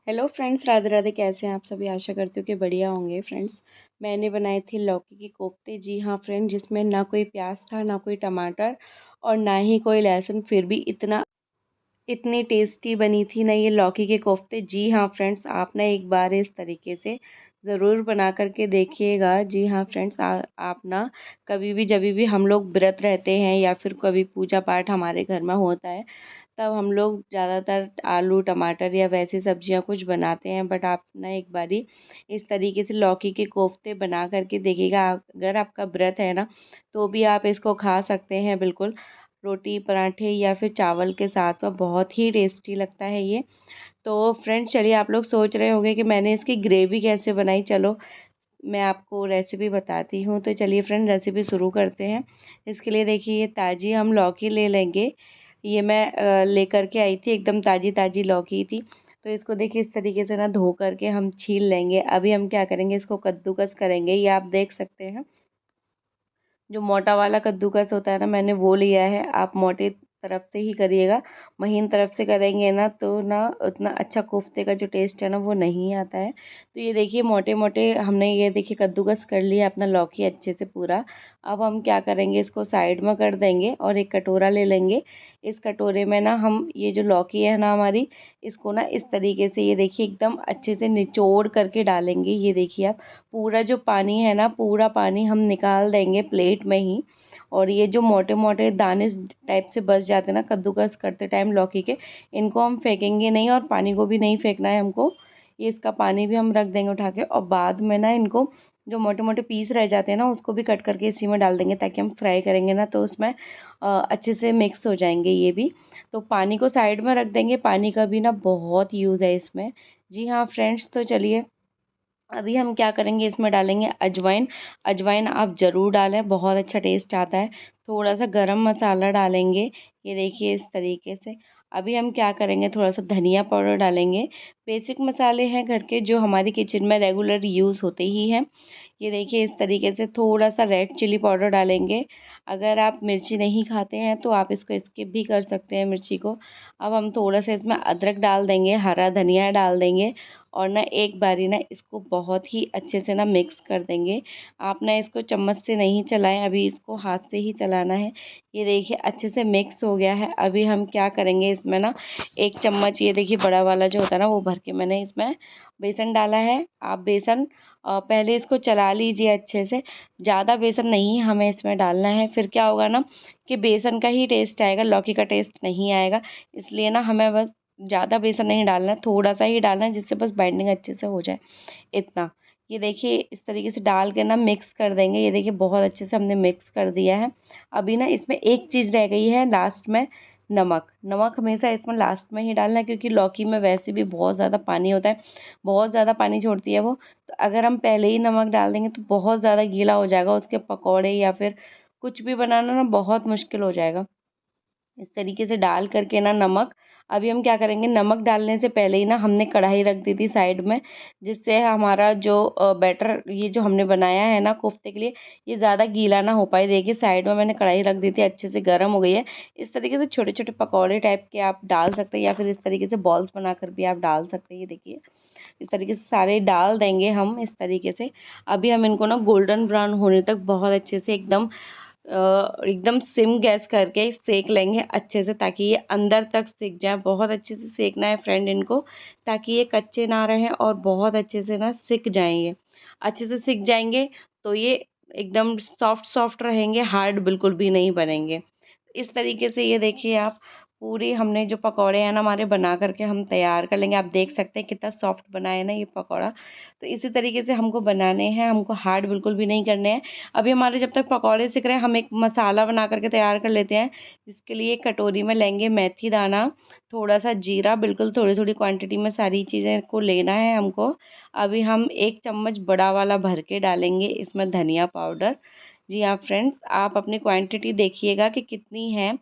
Hello friends, Radhe Radhe. कैसे हैं आप सभी? आशा करती हूँ कि बढ़िया होंगे। फ्रेंड्स, मैंने बनाए थे लौकी के कोफ्ते। जी हाँ फ्रेंड, जिसमें ना कोई प्याज था, ना कोई टमाटर और ना ही कोई लहसुन, फिर भी इतनी टेस्टी बनी थी ना ये लौकी के कोफ्ते। जी हाँ फ्रेंड्स, आप ना एक बार इस तरीके से ज़रूर बना करके देखिएगा। जी हाँ फ्रेंड्स, आप ना कभी भी जब भी हम लोग व्रत रहते हैं या फिर कभी पूजा पाठ हमारे घर में होता है, तब हम लोग ज़्यादातर आलू टमाटर या वैसी सब्जियां कुछ बनाते हैं। बट आप ना एक बारी इस तरीके से लौकी के कोफ्ते बना करके देखिएगा। अगर आपका व्रत है ना, तो भी आप इसको खा सकते हैं बिल्कुल, रोटी पराठे या फिर चावल के साथ में। बहुत ही टेस्टी लगता है ये। तो फ्रेंड्स, चलिए, आप लोग सोच रहे होंगे कि मैंने इसकी ग्रेवी कैसे बनाई। चलो, मैं आपको रेसिपी बताती हूँ। तो चलिए फ्रेंड, रेसिपी शुरू करते हैं। इसके लिए देखिए, ये ताज़ी हम लौकी ले लेंगे। ये मैं लेकर के आई थी, एकदम ताज़ी ताज़ी लौकी थी। तो इसको देखिए इस तरीके से ना धो करके हम छील लेंगे। अभी हम क्या करेंगे, इसको कद्दूकस करेंगे। ये आप देख सकते हैं, जो मोटा वाला कद्दूकस होता है ना, मैंने वो लिया है। आप मोटे तरफ से ही करिएगा। महीन तरफ से करेंगे ना तो ना उतना अच्छा कोफ्ते का जो टेस्ट है ना वो नहीं आता है। तो ये देखिए, मोटे मोटे हमने ये देखिए कद्दूकस कर लिया अपना लौकी अच्छे से पूरा। अब हम क्या करेंगे, इसको साइड में कर देंगे और एक कटोरा ले लेंगे। इस कटोरे में ना हम ये जो लौकी है ना हमारी, इसको ना इस तरीके से ये देखिए एकदम अच्छे से निचोड़ करके डालेंगे। ये देखिए आप, पूरा जो पानी है ना, पूरा पानी हम निकाल देंगे प्लेट में ही। और ये जो मोटे मोटे दाने टाइप से बच जाते हैं ना कद्दूकस करते टाइम लौकी के, इनको हम फेंकेंगे नहीं और पानी को भी नहीं फेंकना है हमको। ये इसका पानी भी हम रख देंगे उठा के, और बाद में ना इनको जो मोटे मोटे पीस रह जाते हैं ना, उसको भी कट करके इसी में डाल देंगे, ताकि हम फ्राई करेंगे ना तो उसमें अच्छे से मिक्स हो जाएंगे ये भी। तो पानी को साइड में रख देंगे। पानी का भी ना बहुत यूज़ है इसमें। जी हाँ फ्रेंड्स, तो चलिए, अभी हम क्या करेंगे, इसमें डालेंगे अजवाइन। अजवाइन आप ज़रूर डालें, बहुत अच्छा टेस्ट आता है। थोड़ा सा गरम मसाला डालेंगे, ये देखिए इस तरीके से। अभी हम क्या करेंगे, थोड़ा सा धनिया पाउडर डालेंगे। बेसिक मसाले हैं घर के, जो हमारी किचन में रेगुलर यूज़ होते ही हैं। ये देखिए इस तरीके से। थोड़ा सा रेड चिली पाउडर डालेंगे। अगर आप मिर्ची नहीं खाते हैं तो आप इसको स्किप भी कर सकते हैं, मिर्ची को। अब हम थोड़ा सा इसमें अदरक डाल देंगे, हरा धनिया डाल देंगे, और ना एक बारी ना इसको बहुत ही अच्छे से ना मिक्स कर देंगे। आप ना इसको चम्मच से नहीं चलाएं, अभी इसको हाथ से ही चलाना है। ये देखिए अच्छे से मिक्स हो गया है। अभी हम क्या करेंगे, इसमें ना एक चम्मच, ये देखिए बड़ा वाला जो होता है ना, वो भर के मैंने इसमें बेसन डाला है। आप बेसन पहले इसको चला लीजिए अच्छे से। ज़्यादा बेसन नहीं हमें इसमें डालना है, फिर क्या होगा ना कि बेसन का ही टेस्ट आएगा, लौकी का टेस्ट नहीं आएगा। इसलिए ना हमें बस ज़्यादा बेसन नहीं डालना है, थोड़ा सा ही डालना है, जिससे बस बाइंडिंग अच्छे से हो जाए, इतना। ये देखिए इस तरीके से डाल के ना मिक्स कर देंगे। ये देखिए बहुत अच्छे से हमने मिक्स कर दिया है। अभी ना इसमें एक चीज़ रह गई है लास्ट में, नमक। नमक हमेशा इसमें लास्ट में ही डालना है, क्योंकि लौकी में वैसे भी बहुत ज़्यादा पानी होता है, बहुत ज़्यादा पानी छोड़ती है वो। तो अगर हम पहले ही नमक डाल देंगे तो बहुत ज़्यादा गीला हो जाएगा, उसके पकौड़े या फिर कुछ भी बनाना ना बहुत मुश्किल हो जाएगा। इस तरीके से डाल करके ना नमक। अभी हम क्या करेंगे, नमक डालने से पहले ही ना हमने कढ़ाई रख दी थी साइड में, जिससे हमारा जो बैटर ये जो हमने बनाया है ना कोफ्ते के लिए, ये ज़्यादा गीला ना हो पाए। देखिए साइड में मैंने कढ़ाई रख दी थी, अच्छे से गर्म हो गई है। इस तरीके से छोटे छोटे पकौड़े टाइप के आप डाल सकते हैं, या फिर इस तरीके से बॉल्स बनाकर भी आप डाल सकते हैं। ये देखिए इस तरीके से सारे डाल देंगे हम इस तरीके से। अभी हम इनको ना गोल्डन ब्राउन होने तक बहुत अच्छे से एकदम सिम गैस करके सेक लेंगे अच्छे से, ताकि ये अंदर तक सिक जाए। बहुत अच्छे से सेकना है फ्रेंड इनको, ताकि ये कच्चे ना रहें और बहुत अच्छे से ना सिक जाएंगे। अच्छे से सिक जाएंगे तो ये एकदम सॉफ्ट सॉफ्ट रहेंगे, हार्ड बिल्कुल भी नहीं बनेंगे। इस तरीके से ये देखिए आप, पूरी हमने जो पकौड़े हैं ना हमारे बना करके हम तैयार कर लेंगे। आप देख सकते हैं कितना सॉफ्ट बना है ना ये पकौड़ा। तो इसी तरीके से हमको बनाने हैं, हमको हार्ड बिल्कुल भी नहीं करने हैं। अभी हमारे जब तक पकौड़े सिक रहे हैं, हम एक मसाला बना करके तैयार कर लेते हैं। इसके लिए एक कटोरी में लेंगे मेथी दाना, थोड़ा सा जीरा, बिल्कुल थोड़ी थोड़ी क्वांटिटी में सारी चीज़ें को लेना है हमको। अभी हम एक चम्मच बड़ा वाला भर के डालेंगे इसमें धनिया पाउडर। जी हाँ फ्रेंड्स, आप अपनी क्वांटिटी देखिएगा कि कितनी है,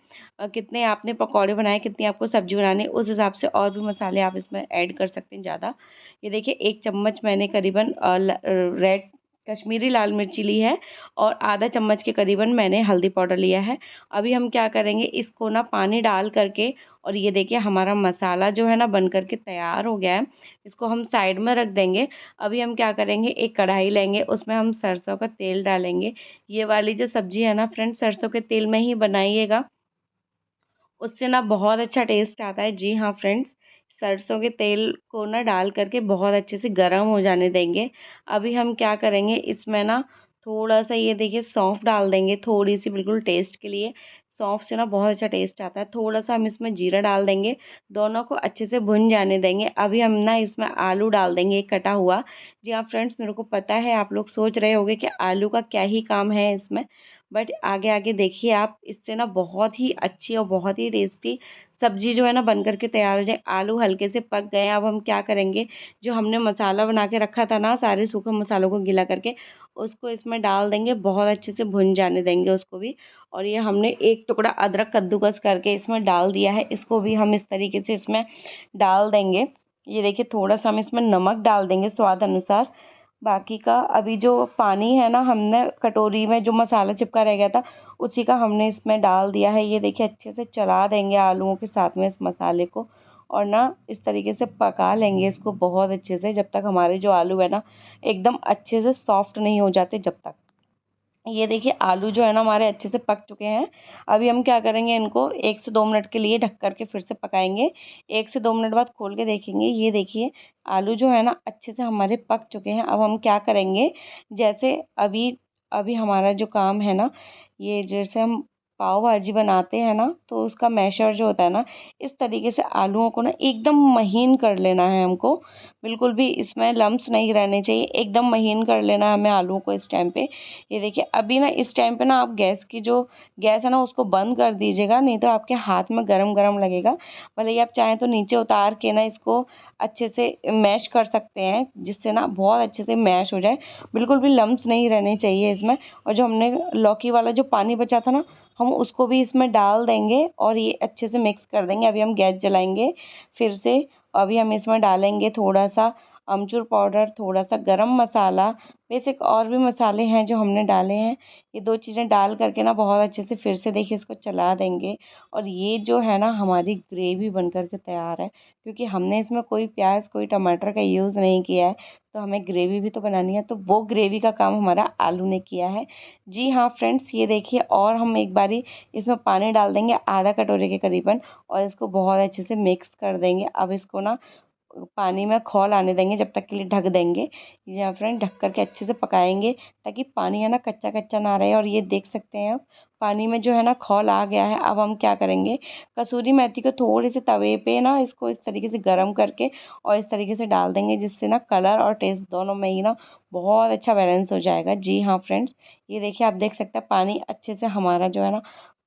कितने आपने पकौड़े बनाए, कितनी आपको सब्जी बनानी है, उस हिसाब से और भी मसाले आप इसमें ऐड कर सकते हैं ज़्यादा। ये देखिए एक चम्मच मैंने करीबन रेड कश्मीरी लाल मिर्ची ली है और आधा चम्मच के करीबन मैंने हल्दी पाउडर लिया है। अभी हम क्या करेंगे, इसको ना पानी डाल करके, और ये देखिए हमारा मसाला जो है ना बन करके तैयार हो गया है। इसको हम साइड में रख देंगे। अभी हम क्या करेंगे, एक कढ़ाई लेंगे, उसमें हम सरसों का तेल डालेंगे। ये वाली जो सब्ज़ी है ना फ्रेंड्स, सरसों के तेल में ही बनाइएगा, उससे ना बहुत अच्छा टेस्ट आता है। जी हाँ फ्रेंड्स, सरसों के तेल को ना डाल करके बहुत अच्छे से गरम हो जाने देंगे। अभी हम क्या करेंगे, इसमें ना थोड़ा-सा ये देखिए सौंफ डाल देंगे, थोड़ी-सी बिल्कुल टेस्ट के लिए। सौंफ से ना बहुत अच्छा टेस्ट आता है। थोड़ा-सा हम इसमें जीरा डाल देंगे, दोनों को अच्छे से भुन जाने देंगे। अभी हम ना इसमें आलू डाल देंगे, एक कटा हुआ। जी हाँ फ्रेंड्स, मेरे को पता है आप लोग सोच रहे होंगे कि आलू का क्या ही काम है इसमें, बट आगे आगे देखिए आप, इससे ना बहुत ही अच्छी और बहुत ही टेस्टी सब्जी जो है ना बन करके तैयार हो जाए। आलू हल्के से पक गए हैं। अब हम क्या करेंगे, जो हमने मसाला बना के रखा था ना, सारे सूखे मसालों को गीला करके, उसको इसमें डाल देंगे, बहुत अच्छे से भुन जाने देंगे उसको भी। और ये हमने एक टुकड़ा अदरक कद्दूकस करके इसमें डाल दिया है, इसको भी हम इस तरीके से इसमें डाल देंगे। ये देखिए थोड़ा सा हम इसमें नमक डाल देंगे स्वाद अनुसार। बाकी का अभी जो पानी है ना, हमने कटोरी में जो मसाला चिपका रह गया था, उसी का हमने इसमें डाल दिया है। ये देखिए अच्छे से चला देंगे आलूओं के साथ में इस मसाले को, और ना इस तरीके से पका लेंगे इसको बहुत अच्छे से, जब तक हमारे जो आलू है ना एकदम अच्छे से सॉफ्ट नहीं हो जाते जब तक। ये देखिए आलू जो है ना हमारे अच्छे से पक चुके हैं। अभी हम क्या करेंगे, इनको 1 से 2 मिनट के लिए ढक कर के फिर से पकाएंगे। 1 से 2 मिनट बाद खोल के देखेंगे, ये देखिए आलू जो है ना अच्छे से हमारे पक चुके हैं। अब हम क्या करेंगे, जैसे अभी अभी हमारा जो काम है ना, ये जैसे हम पाव भाजी बनाते हैं ना, तो उसका मैशर जो होता है ना, इस तरीके से आलूओं को ना एकदम महीन कर लेना है हमको। बिल्कुल भी इसमें लम्स नहीं रहने चाहिए, एकदम महीन कर लेना है हमें आलूओं को इस टाइम पे। ये देखिए अभी ना इस टाइम पे ना आप गैस है ना उसको बंद कर दीजिएगा, नहीं तो आपके हाथ में गरम गरम लगेगा। भले ही आप चाहें तो नीचे उतार के ना इसको अच्छे से मैश कर सकते हैं, जिससे ना बहुत अच्छे से मैश हो जाए, बिल्कुल भी लम्स नहीं रहने चाहिए इसमें। और जो हमने लौकी वाला जो पानी बचा था ना, हम उसको भी इसमें डाल देंगे और ये अच्छे से मिक्स कर देंगे। अभी हम गैस जलाएंगे फिर से। अभी हम इसमें डालेंगे थोड़ा सा अमचूर पाउडर, थोड़ा सा गरम मसाला, बेसिक और भी मसाले हैं जो हमने डाले हैं। ये 2 चीज़ें डाल करके ना बहुत अच्छे से फिर से देखिए इसको चला देंगे। और ये जो है ना हमारी ग्रेवी बन कर के तैयार है, क्योंकि हमने इसमें कोई प्याज कोई टमाटर का यूज़ नहीं किया है, तो हमें ग्रेवी भी तो बनानी है, तो वो ग्रेवी का काम हमारा आलू ने किया है। जी हाँ फ्रेंड्स, ये देखिए और हम एक बारी इसमें पानी डाल देंगे आधा कटोरे के करीबन, और इसको बहुत अच्छे से मिक्स कर देंगे। अब इसको ना पानी में खौल आने देंगे, जब तक के लिए ढक देंगे। या फ्रेंड ढक कर के अच्छे से पकाएंगे, ताकि पानी है ना कच्चा कच्चा ना रहे। और ये देख सकते हैं आप, पानी में जो है ना खौल आ गया है। अब हम क्या करेंगे, कसूरी मेथी को थोड़े से तवे पे ना इसको इस तरीके से गरम करके और इस तरीके से डाल देंगे, जिससे ना कलर और टेस्ट दोनों में ही ना बहुत अच्छा बैलेंस हो जाएगा। जी हाँ फ्रेंड्स, ये देखिए आप देख सकते हैं पानी अच्छे से हमारा जो है ना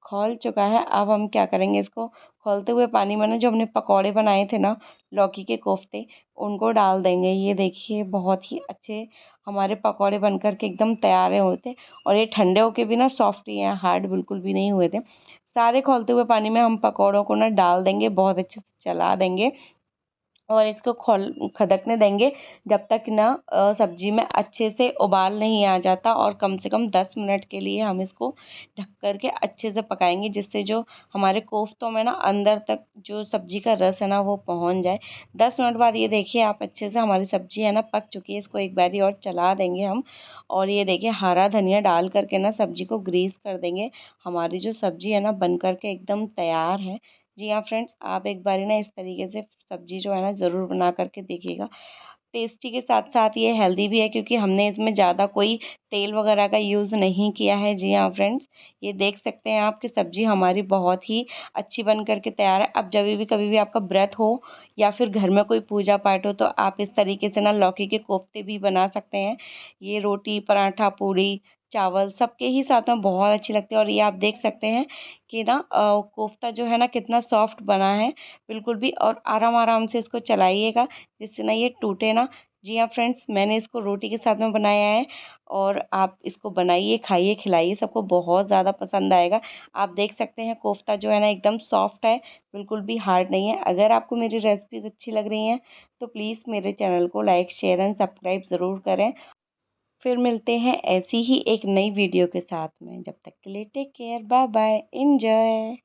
खौल चुका है। अब हम क्या करेंगे, इसको खौलते हुए पानी में ना जो हमने पकौड़े बनाए थे ना लौकी के कोफ्ते, उनको डाल देंगे। ये देखिए बहुत ही अच्छे हमारे पकौड़े बनकर के एकदम तैयार होते, और ये ठंडे होके भी ना सॉफ्ट ही हैं, हार्ड बिल्कुल भी नहीं हुए थे। सारे खौलते हुए पानी में हम पकौड़ों को ना डाल देंगे, बहुत अच्छे से चला देंगे और इसको खोल खदकने देंगे, जब तक ना सब्जी में अच्छे से उबाल नहीं आ जाता। और कम से कम 10 मिनट के लिए हम इसको ढक कर के अच्छे से पकाएंगे, जिससे जो हमारे कोफ्तों में ना अंदर तक जो सब्जी का रस है ना वो पहुंच जाए। 10 मिनट बाद ये देखिए आप, अच्छे से हमारी सब्जी है ना पक चुकी है। इसको एक बारी और चला देंगे हम, और ये देखिए हरा धनिया डाल करके ना सब्जी को ग्रीस कर देंगे। हमारी जो सब्जी है ना बन कर के एकदम तैयार है। जी हाँ फ्रेंड्स, आप एक बारी ना इस तरीके से सब्जी जो है ना ज़रूर बना करके देखिएगा। टेस्टी के साथ साथ ये हेल्दी भी है, क्योंकि हमने इसमें ज़्यादा कोई तेल वगैरह का यूज़ नहीं किया है। जी हाँ फ्रेंड्स, ये देख सकते हैं आप कि सब्जी हमारी बहुत ही अच्छी बन करके तैयार है। अब जब भी कभी भी आपका व्रत हो या फिर घर में कोई पूजा पाठ हो, तो आप इस तरीके से ना लौकी के कोफ्ते भी बना सकते हैं। ये रोटी पराठा पूड़ी चावल सबके ही साथ में बहुत अच्छी लगती है। और ये आप देख सकते हैं कि ना कोफ्ता जो है ना कितना सॉफ्ट बना है बिल्कुल भी। और आराम आराम से इसको चलाइएगा, जिससे ना ये टूटे ना। जी हाँ फ्रेंड्स, मैंने इसको रोटी के साथ में बनाया है, और आप इसको बनाइए खाइए खिलाइए, सबको बहुत ज़्यादा पसंद आएगा। आप देख सकते हैं कोफ्ता जो है ना एकदम सॉफ्ट है, बिल्कुल भी हार्ड नहीं है। अगर आपको मेरी रेसिपीज़ अच्छी लग रही हैं, तो प्लीज़ मेरे चैनल को लाइक शेयर एंड सब्सक्राइब ज़रूर करें। फिर मिलते हैं ऐसी ही एक नई वीडियो के साथ में। जब तक के लिए take care, bye bye, enjoy.